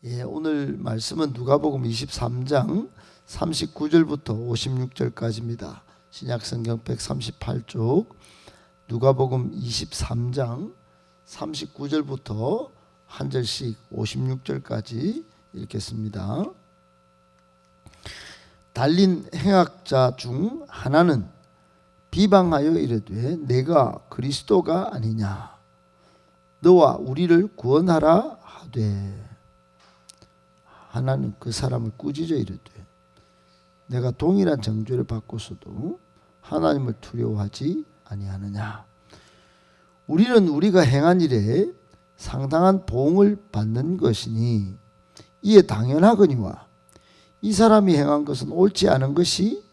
오늘 말씀은 누가복음 23장 39절부터 56절까지입니다. 신약성경 138쪽 누가복음 23장 39절부터 한 절씩 56절까지 읽겠습니다. 달린 행악자 중 하나는 비방하여 이르되 내가 그리스도가 아니냐 너와 우리를 구원하라 하되, 하나는 그 사람을 꾸짖어 이르되 내가 동일한 정죄를 받고서도 하나님을 두려워하지 아니하느냐. 우리는 우리가 행한 일에 상당한 보응을 받는 것이니 이에 당연하거니와 이 사람이 행한 것은 옳지 않은 것이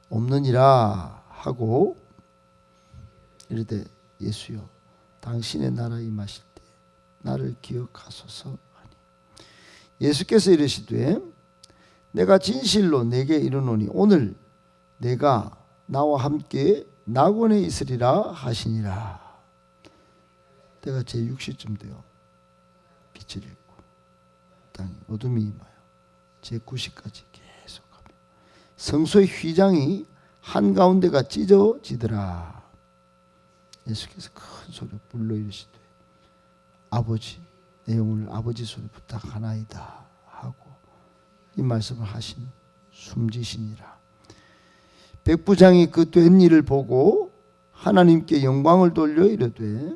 없느니라 하고 이르되 예수여 당신의 나라 임하실 때 나를 기억하소서 하니, 예수께서 이르시되 내가 진실로 내게 이르노니 오늘 내가 나와 함께 낙원에 있으리라 하시니라. 때가 제6시쯤 되어 빛을 잃고 땅에 어둠이 임하여 제9시까지 계속하며 성소의 휘장이 한가운데가 찢어지더라. 예수께서 큰 소리로 불러 이르시되 아버지 내 영혼을 아버지 손에 부탁하나이다 하고 이 말씀을 하신 숨지시니라. 백부장이 그 된 일을 보고 하나님께 영광을 돌려 이르되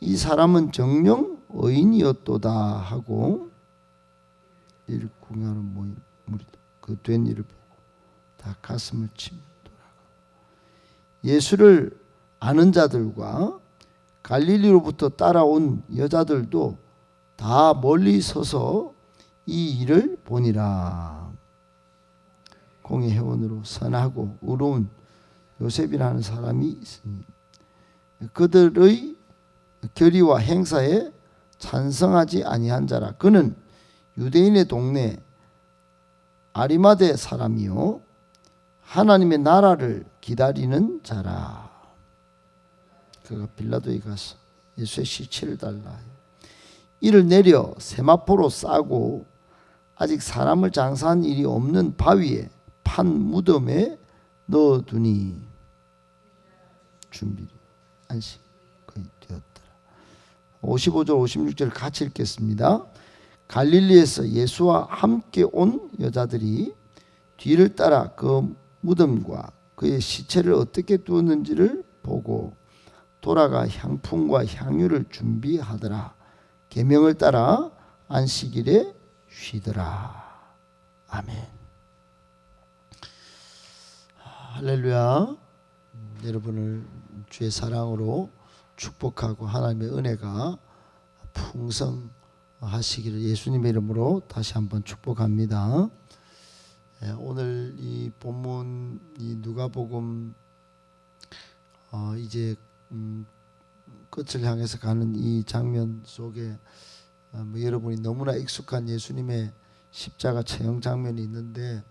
이 사람은 정녕 의인이었도다 하고, 이를 구경하는 모임 무리도 그 된 일을 보고 다 가슴을 치며 돌아가고, 예수를 아는 자들과 갈릴리로부터 따라온 여자들도 다 멀리 서서 이 일을 보니라. 공의 회원으로 선하고 의로운 요셉이라는 사람이 있으니 그들의 결의와 행사에 찬성하지 아니한 자라. 그는 유대인의 동네 아리마대 사람이요 하나님의 나라를 기다리는 자라. 그가 빌라도에 가서 예수의 시체를 달라 하여 이를 내려 세마포로 싸고 아직 사람을 장사한 일이 없는 바위에 판 무덤에 넣어두니 준비 안식 거의 되었더라. 55절 56절 같이 읽겠습니다. 갈릴리에서 예수와 함께 온 여자들이 뒤를 따라 그 무덤과 그의 시체를 어떻게 두었는지를 보고 돌아가 향품과 향유를 준비하더라. 계명을 따라 안식일에 쉬더라. 아멘. 할렐루야. 여러분을 주의 사랑으로 축복하고 하나님의 은혜가 풍성하시기를 예수님의 이름으로 다시 한번 축복합니다. 오늘 이 본문 이 누가복음 이제 끝을 향해서 가는 이 장면 속에 여러분이 너무나 익숙한 예수님의 십자가 처형 장면이 있는데,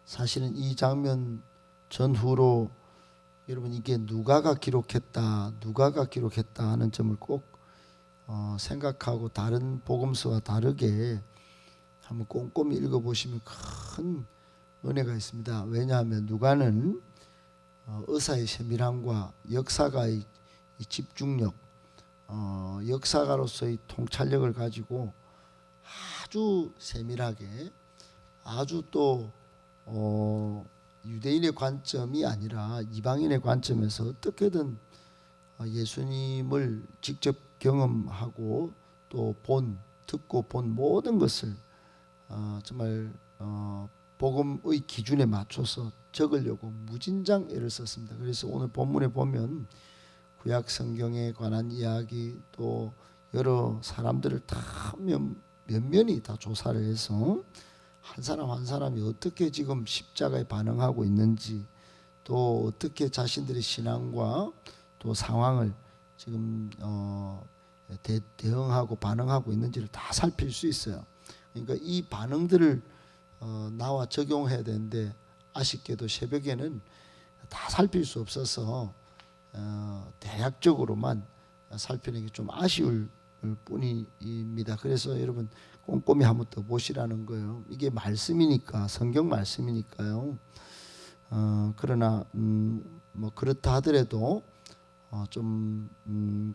사실은 이 장면 전후로 여러분 이게 누가가 기록했다 하는 점을 꼭 생각하고 다른 복음서와 다르게 한번 꼼꼼히 읽어보시면 큰 은혜가 있습니다. 왜냐하면 누가는 의사의 세밀함과 역사가의 집중력, 역사가로서의 통찰력을 가지고 아주 세밀하게, 아주 또 유대인의 관점이 아니라 이방인의 관점에서 어떻게든 예수님을 직접 경험하고 또 듣고 본 모든 것을 정말 복음의 기준에 맞춰서 적으려고 무진장 애를 썼습니다. 그래서 오늘 본문에 보면 구약 성경에 관한 이야기 또 여러 사람들을 다 면면히 다 조사를 해서 한 사람 한 사람이 어떻게 지금 십자가에 반응하고 있는지, 또 어떻게 자신들의 신앙과 또 상황을 지금 대응하고 반응하고 있는지를 다 살필 수 있어요. 그러니까 이 반응들을 나와 적용해야 되는데 아쉽게도 새벽에는 다 살필 수 없어서 대략적으로만 살피는 게 좀 아쉬울 뿐입니다. 그래서 여러분 꼼꼼히 한번 더 보시라는 거예요. 이게 말씀이니까, 성경 말씀이니까요. 그러나 뭐 그렇다 하더라도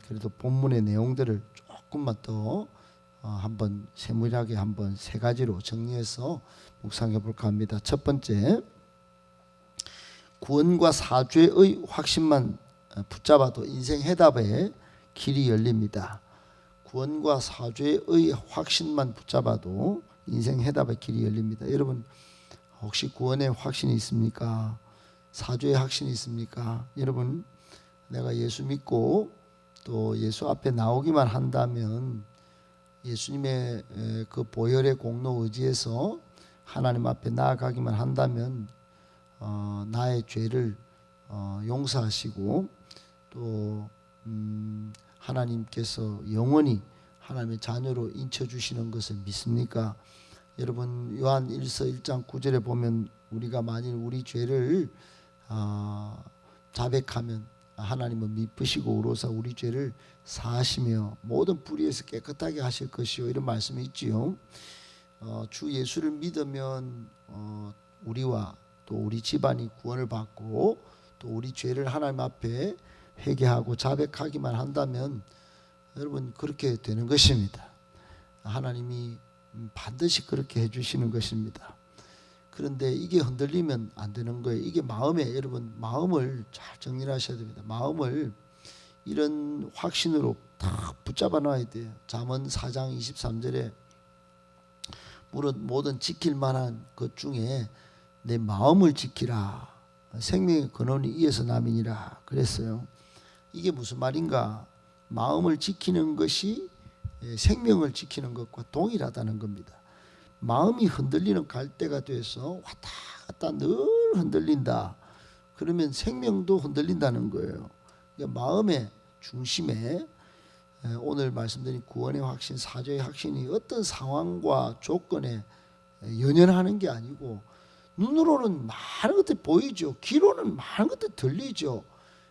그래도 본문의 내용들을 조금만 더 한번 세밀하게 한번 세 가지로 정리해서 묵상해 볼까 합니다. 첫 번째, 구원과 사죄의 확신만 붙잡아도 인생 해답의 길이 열립니다. 구원과 사죄의 확신만 붙잡아도 인생 해답의 길이 열립니다. 여러분 혹시 구원의 확신이 있습니까? 사죄의 확신이 있습니까? 여러분, 내가 예수 믿고 또 예수 앞에 나오기만 한다면, 예수님의 그 보혈의 공로 의지에서 하나님 앞에 나아가기만 한다면 나의 죄를 용서하시고 또 하나님께서 영원히 하나님의 자녀로 인쳐주시는 것을 믿습니까? 여러분, 요한 1서 1장 9절에 보면 우리가 만일 우리 죄를 자백하면 하나님은 미쁘시고 의로사 우리 죄를 사하시며 모든 불의에서 깨끗하게 하실 것이요, 이런 말씀이 있지요. 주 예수를 믿으면 우리와 또 우리 집안이 구원을 받고 또 우리 죄를 하나님 앞에 회개하고 자백하기만 한다면 여러분 그렇게 되는 것입니다. 하나님이 반드시 그렇게 해주시는 것입니다. 그런데 이게 흔들리면 안 되는 거예요. 이게 마음에, 여러분 마음을 잘 정리를 하셔야 됩니다. 마음을 이런 확신으로 딱 붙잡아 놔야 돼요. 잠언 4장 23절에 모든 지킬 만한 것 중에 내 마음을 지키라. 생명의 근원이 이에서 남이니라 그랬어요. 이게 무슨 말인가? 마음을 지키는 것이 생명을 지키는 것과 동일하다는 겁니다. 마음이 흔들리는 갈대가 돼서 왔다 갔다 늘 흔들린다. 그러면 생명도 흔들린다는 거예요. 그러니까 마음의 중심에 오늘 말씀드린 구원의 확신, 사죄의 확신이 어떤 상황과 조건에 연연하는 게 아니고, 눈으로는 많은 것들이 보이죠. 귀로는 많은 것들이 들리죠.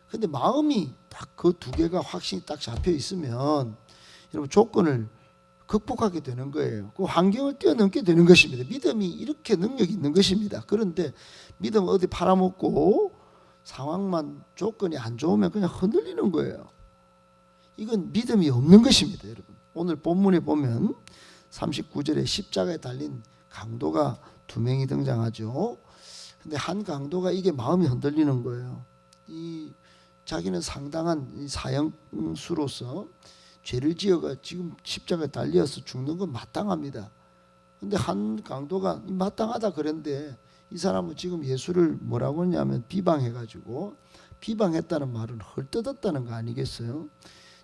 근데 마음이 딱 그 두 개가 확신이 딱 잡혀 있으면 여러분 조건을 극복하게 되는 거예요. 그 환경을 뛰어넘게 되는 것입니다. 믿음이 이렇게 능력이 있는 것입니다. 그런데 믿음 어디 팔아먹고 상황만 조건이 안 좋으면 그냥 흔들리는 거예요. 이건 믿음이 없는 것입니다, 여러분. 오늘 본문에 보면 39절에 십자가에 달린 강도가 두 명이 등장하죠. 근데 한 강도가 이게 마음이 흔들리는 거예요. 자기는 상당한 사형수로서 죄를 지어가 지금 십자가에 달려서 죽는 건 마땅합니다. 근데 한 강도가 마땅하다 그랬는데 이 사람은 지금 예수를 뭐라고 했냐면 비방해가지고, 비방했다는 말은 헐뜯었다는 거 아니겠어요?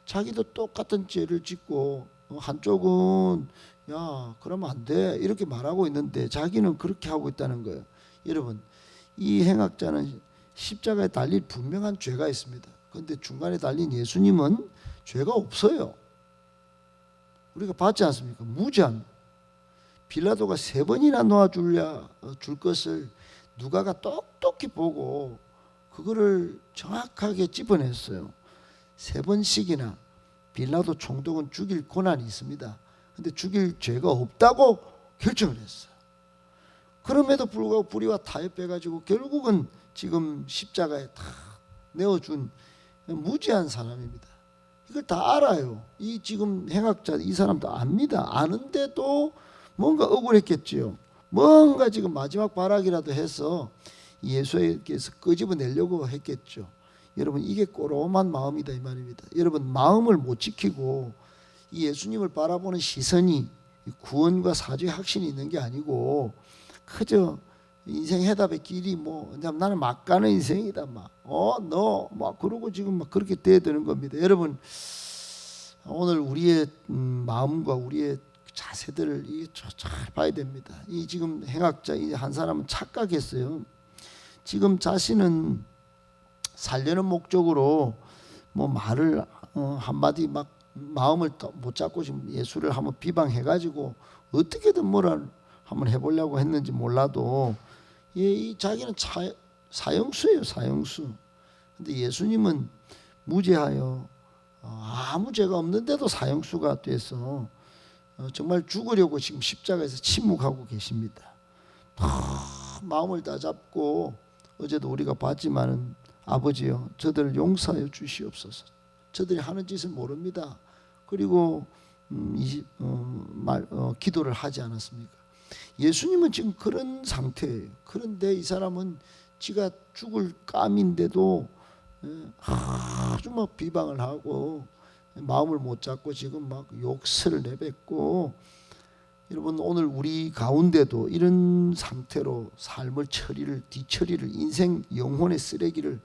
자기도 똑같은 죄를 짓고 한쪽은 야 그러면 안 돼 이렇게 말하고 있는데 자기는 그렇게 하고 있다는 거예요. 여러분, 이 행악자는 십자가에 달릴 분명한 죄가 있습니다. 그런데 중간에 달린 예수님은 죄가 없어요. 우리가 봤지 않습니까? 무죄합니다. 빌라도가 3번이나 놓아줄 것을 누가가 똑똑히 보고 그거를 정확하게 찝어냈어요. 3번씩이나 빌라도 총독은 죽일 권한이 있습니다. 근데 죽일 죄가 없다고 결정을 했어요. 그럼에도 불구하고 불의와 타협해가지고 결국은 지금 십자가에 다 내어준 무죄한 사람입니다. 이걸 다 알아요. 이 지금 행악자 이 사람도 압니다. 아는데도 뭔가 억울했겠지요. 뭔가 지금 마지막 발악이라도 해서 예수에게서 끄집어내려고 했겠죠. 여러분, 이게 꼬롬한 마음이다 이 말입니다. 여러분, 마음을 못 지키고 이 예수님을 바라보는 시선이 구원과 사죄의 확신이 있는 게 아니고 그저 인생 해답의 길이 나는 막 가는 인생이다 너 그러고 지금 막 그렇게 돼야 되는 겁니다. 여러분, 오늘 우리의 마음과 우리의 자세들을 잘 봐야 됩니다. 이 지금 행악자 이 한 사람은 착각했어요. 지금 자신은 살려는 목적으로 말을 한마디 막 마음을 못 잡고 지금 예수를 한번 비방해가지고 어떻게든 뭐라 한번 해보려고 했는지 몰라도 이 자기는 사형수예요, 사형수. 근데 예수님은 무죄하여 아무 죄가 없는데도 사형수가 돼서 정말 죽으려고 지금 십자가에서 침묵하고 계십니다. 마음을 다잡고 어제도 우리가 봤지만은 아버지여 저들을 용서하여 주시옵소서. 저들이 하는 짓을 모릅니다. 그리고 기도를 하지 않았습니까? 예수님은 지금 그런 상태예요. 그런데 이 사람은 지가 죽을 감인데도 아주 막 비방을 하고 마음을 못 잡고 지금 막 욕설을 내뱉고, 여러분 오늘 우리 가운데도 이런 상태로 삶을 뒤처리를 인생 영혼의 쓰레기를,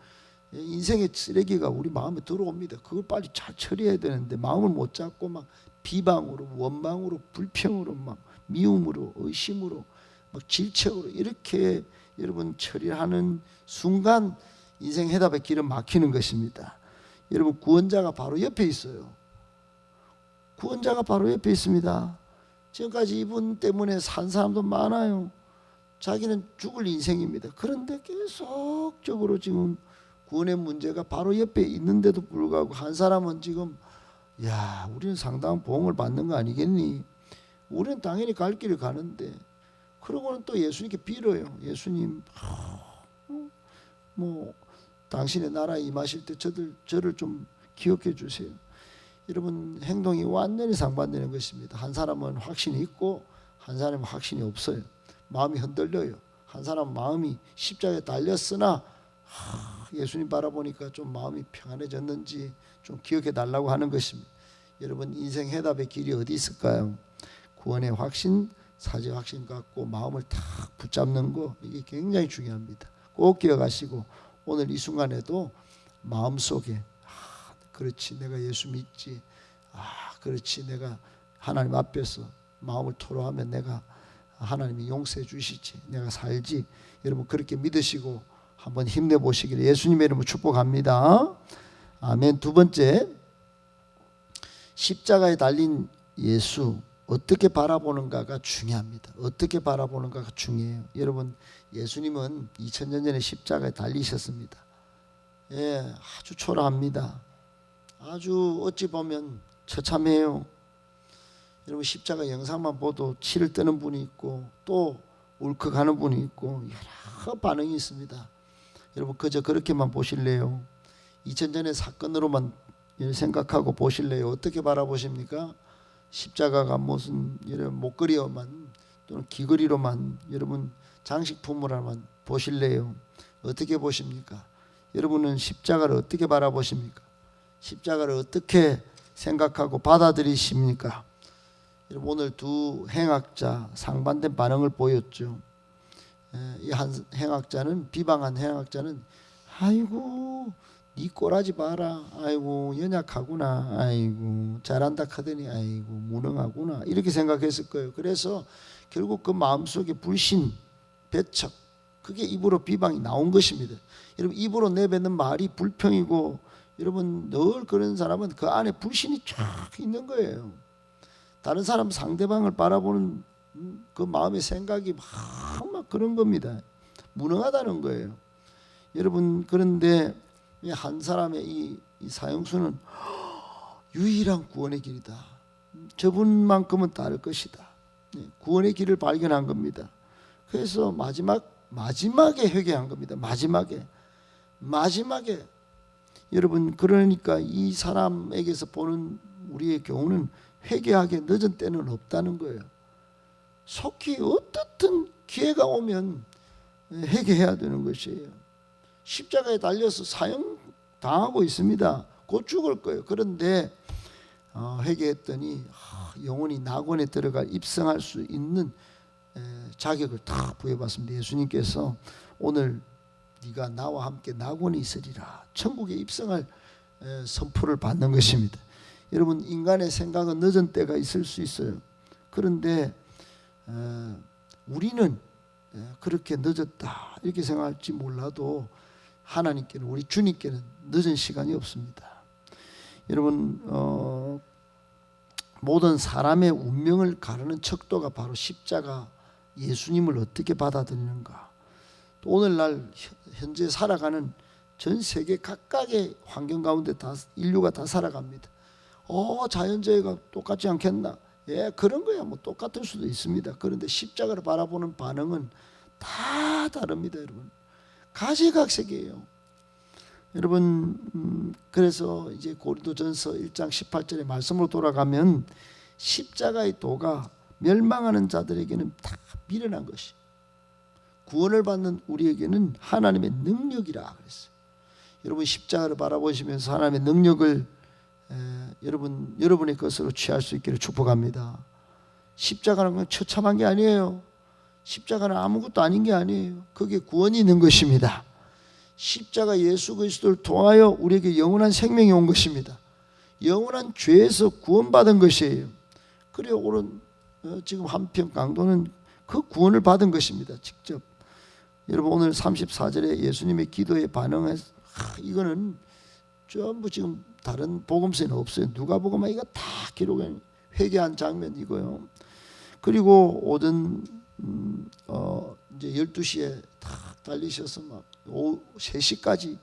인생의 쓰레기가 우리 마음에 들어옵니다. 그걸 빨리 잘 처리해야 되는데 마음을 못 잡고 막 비방으로, 원망으로, 불평으로, 막 미움으로, 의심으로, 막 질책으로 이렇게 여러분 처리하는 순간 인생 해답의 길은 막히는 것입니다. 여러분 구원자가 바로 옆에 있어요. 구원자가 바로 옆에 있습니다. 지금까지 이분 때문에 산 사람도 많아요. 자기는 죽을 인생입니다. 그런데 계속적으로 지금 구원의 문제가 바로 옆에 있는데도 불구하고 한 사람은 지금 야, 우리는 상당한 보응을 받는 거 아니겠니? 우리는 당연히 갈 길을 가는데, 그러고는 또 예수님께 빌어요. 예수님, 당신의 나라에 임하실 때 저를 좀 기억해 주세요. 여러분 행동이 완전히 상반되는 것입니다. 한 사람은 확신이 있고 한 사람은 확신이 없어요. 마음이 흔들려요. 한 사람은 마음이 십자가에 달렸으나 예수님 바라보니까 좀 마음이 평안해졌는지 좀 기억해 달라고 하는 것입니다. 여러분 인생 해답의 길이 어디 있을까요? 구원의 확신, 사죄 확신 갖고 마음을 탁 붙잡는 거, 이게 굉장히 중요합니다. 꼭 기억하시고 오늘 이 순간에도 마음속에 그렇지 내가 예수 믿지, 그렇지 내가 하나님 앞에서 마음을 토로하면 내가 하나님이 용서해 주시지, 내가 살지, 여러분 그렇게 믿으시고 한번 힘내보시기를 예수님의 이름으로 축복합니다. 아멘. 두 번째, 십자가에 달린 예수 어떻게 바라보는가가 중요합니다. 어떻게 바라보는가가 중요해요. 여러분 예수님은 2000년 전에 십자가에 달리셨습니다. 예, 아주 초라합니다. 아주 어찌 보면 처참해요. 여러분 십자가 영상만 봐도 치를 뜨는 분이 있고 또 울컥하는 분이 있고 여러 반응이 있습니다. 여러분 그저 그렇게만 보실래요? 2000년의 사건으로만 생각하고 보실래요? 어떻게 바라보십니까? 십자가가 무슨 이런 목걸이로만 또는 귀걸이로만 여러분 장식품으로만 보실래요? 어떻게 보십니까? 여러분은 십자가를 어떻게 바라보십니까? 십자가를 어떻게 생각하고 받아들이십니까? 여러분 오늘 두 행악자 상반된 반응을 보였죠. 이 한 행악자는, 비방한 행악자는 아이고 네 꼬라지 봐라, 아이고 연약하구나, 아이고 잘한다 하더니 아이고 무능하구나, 이렇게 생각했을 거예요. 그래서 결국 그 마음속에 불신, 배척, 그게 입으로 비방이 나온 것입니다. 여러분 입으로 내뱉는 말이 불평이고, 여러분 늘 그런 사람은 그 안에 불신이 쫙 있는 거예요. 다른 사람 상대방을 바라보는 그 마음의 생각이 막 그런 겁니다. 무능하다는 거예요. 여러분 그런데 한 사람의 이 사형수는 유일한 구원의 길이다. 저분만큼은 다를 것이다. 구원의 길을 발견한 겁니다. 그래서 마지막에 회개한 겁니다. 마지막에 여러분 그러니까 이 사람에게서 보는 우리의 교훈은 회개하기에 늦은 때는 없다는 거예요. 속히 어떻든 기회가 오면 회개해야 되는 것이에요. 십자가에 달려서 사형 당하고 있습니다. 곧 죽을 거예요. 그런데 회개했더니 영원히 낙원에 들어가 입성할 수 있는 자격을 다 부여받습니다. 예수님께서 오늘 네가 나와 함께 낙원에 있으리라, 천국에 입성할 선포를 받는 것입니다. 여러분 인간의 생각은 늦은 때가 있을 수 있어요. 그런데 우리는 그렇게 늦었다 이렇게 생각할지 몰라도 하나님께는, 우리 주님께는 늦은 시간이 없습니다. 여러분 모든 사람의 운명을 가르는 척도가 바로 십자가 예수님을 어떻게 받아들이는가, 또 오늘날 현재 살아가는 전 세계 각각의 환경 가운데 다 인류가 다 살아갑니다. 자연재해가 똑같지 않겠나? 예, 그런 거야. 뭐 똑같을 수도 있습니다. 그런데 십자가를 바라보는 반응은 다 다릅니다, 여러분. 가시각색이에요. 여러분, 그래서 이제 고린도전서 1장 18절의 말씀으로 돌아가면 십자가의 도가 멸망하는 자들에게는 다 미련한 것이, 구원을 받는 우리에게는 하나님의 능력이라 그랬어요. 여러분, 십자가를 바라보시면서 하나님의 능력을 여러분의 것으로 취할 수 있기를 축복합니다. 십자가는 그냥 처참한 게 아니에요. 십자가는 아무것도 아닌 게 아니에요. 거기에 구원이 있는 것입니다. 십자가 예수 그리스도를 통하여 우리에게 영원한 생명이 온 것입니다. 영원한 죄에서 구원받은 것이에요. 그래요. 오늘 지금 한편 강도는 그 구원을 받은 것입니다. 직접. 여러분, 오늘 34절에 예수님의 기도에 반응해서 이거는 전부 지금 다른 복음서에는 없어요. 누가복음 이거 다 기록해 회개한 장면 이거요. 그리고 오전 이제 12시에 딱 달리셔서 막 오후 3시까지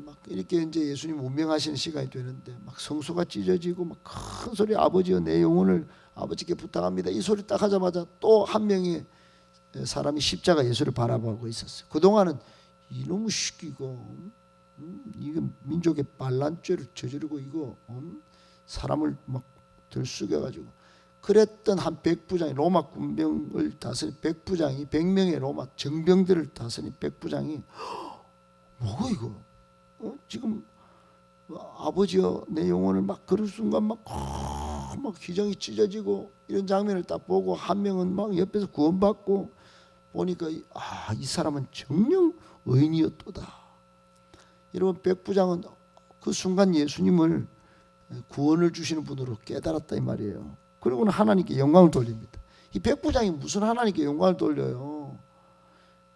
막 이렇게 이제 예수님 운명하시는 시간이 되는데 막 성소가 찢어지고 막 큰 소리 아버지여 내 영혼을 아버지께 부탁합니다. 이 소리 딱 하자마자 또 한 명의 사람이 십자가 예수를 바라보고 있었어요. 그동안은 이놈의 시끼고 이거 민족의 반란죄를 저지르고 이거 사람을 막 들쑥여가지고 그랬던 한 백부장이 로마 군병을 다스린 백부장이 100명의 로마 정병들을 다스린 백부장이 뭐고 이거 지금 아버지여 내 영혼을 막 그럴 순간 막 기정이 찢어지고 이런 장면을 딱 보고 한 명은 막 옆에서 구원받고 보니까 이 사람은 정녕 의인이었도다. 여러분, 백부장은 그 순간 예수님을 구원을 주시는 분으로 깨달았다 이 말이에요. 그리고는 하나님께 영광을 돌립니다. 이 백부장이 무슨 하나님께 영광을 돌려요?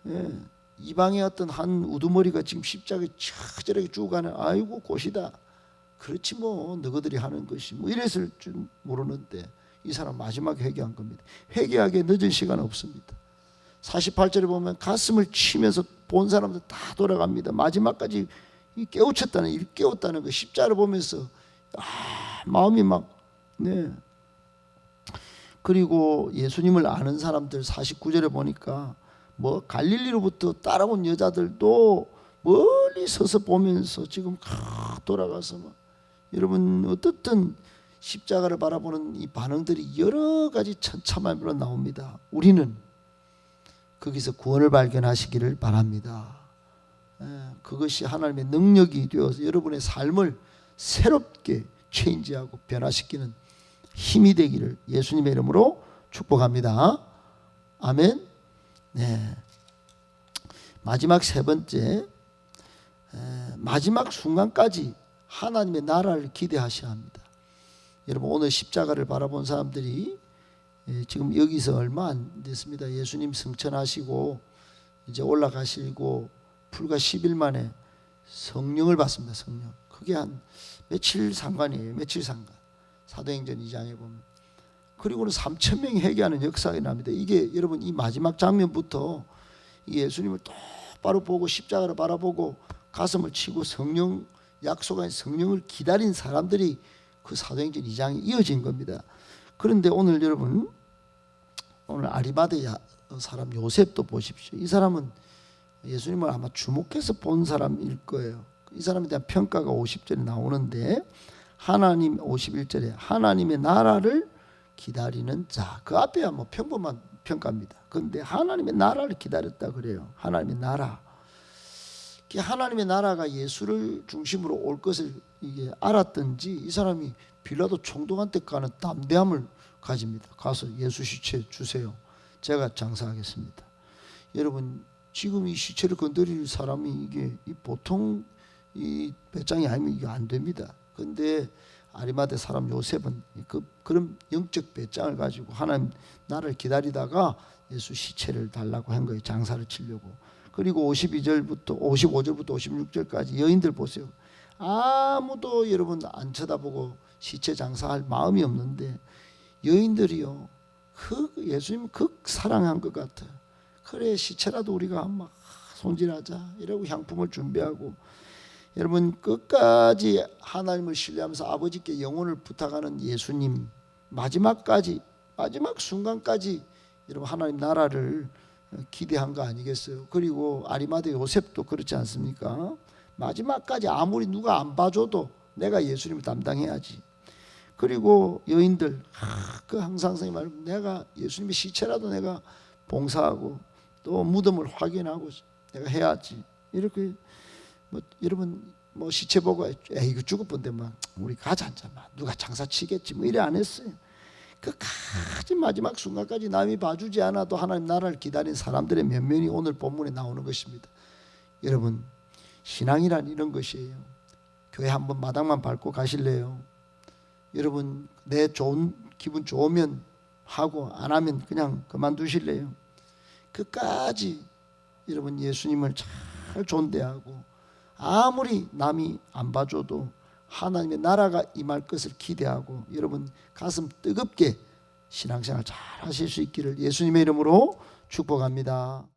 예, 이방의 어떤 한 우두머리가 지금 십자가에 처절하게 쭉 가는 아이고 곧이다. 그렇지 뭐 너희들이 하는 것이 뭐 이랬을 줄 모르는데 이 사람 마지막에 회개한 겁니다. 회개하기에 늦은 시간 없습니다. 48절에 보면 가슴을 치면서 본 사람들 다 돌아갑니다. 마지막까지 깨우쳤다는 일, 깨웠다는 거 십자가를 보면서 마음이 막 그리고 예수님을 아는 사람들 49절에 보니까 뭐 갈릴리로부터 따라온 여자들도 멀리 서서 보면서 지금 돌아가서 막 여러분 어떻든 십자가를 바라보는 이 반응들이 여러 가지 천차만별로 나옵니다. 우리는 거기서 구원을 발견하시기를 바랍니다. 그것이 하나님의 능력이 되어서 여러분의 삶을 새롭게 체인지하고 변화시키는 힘이 되기를 예수님의 이름으로 축복합니다. 아멘. 네. 마지막 세 번째, 마지막 순간까지 하나님의 나라를 기대하셔야 합니다. 여러분, 오늘 십자가를 바라본 사람들이 지금 여기서 얼마 안 됐습니다. 예수님 승천하시고 이제 올라가시고 불과 10일 만에 성령을 받습니다. 성령. 그게 한 며칠 상관이에요. 며칠 상관. 사도행전 2장에 보면. 그리고는 3,000명이 회개하는 역사가 납니다. 이게 여러분 이 마지막 장면부터 예수님을 똑바로 보고 십자가를 바라보고 가슴을 치고 성령 약속한 성령을 기다린 사람들이 그 사도행전 2장이 이어진 겁니다. 그런데 오늘 여러분 오늘 아리마대 사람 요셉도 보십시오. 이 사람은 예수님을 아마 주목해서 본 사람일 거예요. 이 사람에 대한 평가가 50절에 나오는데 하나님 51절에 하나님의 나라를 기다리는 자, 그 앞에야 뭐 평범한 평가입니다. 그런데 하나님의 나라를 기다렸다 그래요. 하나님의 나라. 하나님의 나라가 예수를 중심으로 올 것을 이게 알았든지 이 사람이 빌라도 총독한테 가는 담대함을 가집니다. 가서 예수 시체 주세요. 제가 장사하겠습니다. 여러분 지금 이 시체를 건드릴 사람이 이게 보통 이 배짱이 아니면 이게 안 됩니다. 그런데 아리마대 사람 요셉은 그런 영적 배짱을 가지고 하나님 나를 기다리다가 예수 시체를 달라고 한 거예요. 장사를 치려고. 그리고 52절부터 55절부터 56절까지 여인들 보세요. 아무도 여러분 안 쳐다보고 시체 장사할 마음이 없는데 여인들이요. 예수님 사랑한 것 같아요. 그래 시체라도 우리가 막 손질하자 이러고 향품을 준비하고, 여러분 끝까지 하나님을 신뢰하면서 아버지께 영혼을 부탁하는 예수님, 마지막까지, 마지막 순간까지 여러분 하나님 나라를 기대한 거 아니겠어요? 그리고 아리마대 요셉도 그렇지 않습니까? 마지막까지 아무리 누가 안 봐줘도 내가 예수님을 담당해야지. 그리고 여인들, 그 항상 선생님 말, 내가 예수님의 시체라도 내가 봉사하고 또 무덤을 확인하고 내가 해야지. 이렇게 뭐 여러분 뭐 시체 보고 이거 죽을 뻔데 막 우리 가자 이제 막 누가 장사 치겠지 뭐 이래 안 했어요. 끝까지 마지막 순간까지 남이 봐주지 않아도 하나님 나라를 기다린 사람들의 면면이 오늘 본문에 나오는 것입니다. 여러분 신앙이란 이런 것이에요. 교회 한번 마당만 밟고 가실래요? 여러분 내 좋은 기분 좋으면 하고 안 하면 그냥 그만두실래요? 끝까지 여러분 예수님을 잘 존대하고 아무리 남이 안 봐줘도 하나님의 나라가 임할 것을 기대하고 여러분 가슴 뜨겁게 신앙생활 잘 하실 수 있기를 예수님의 이름으로 축복합니다.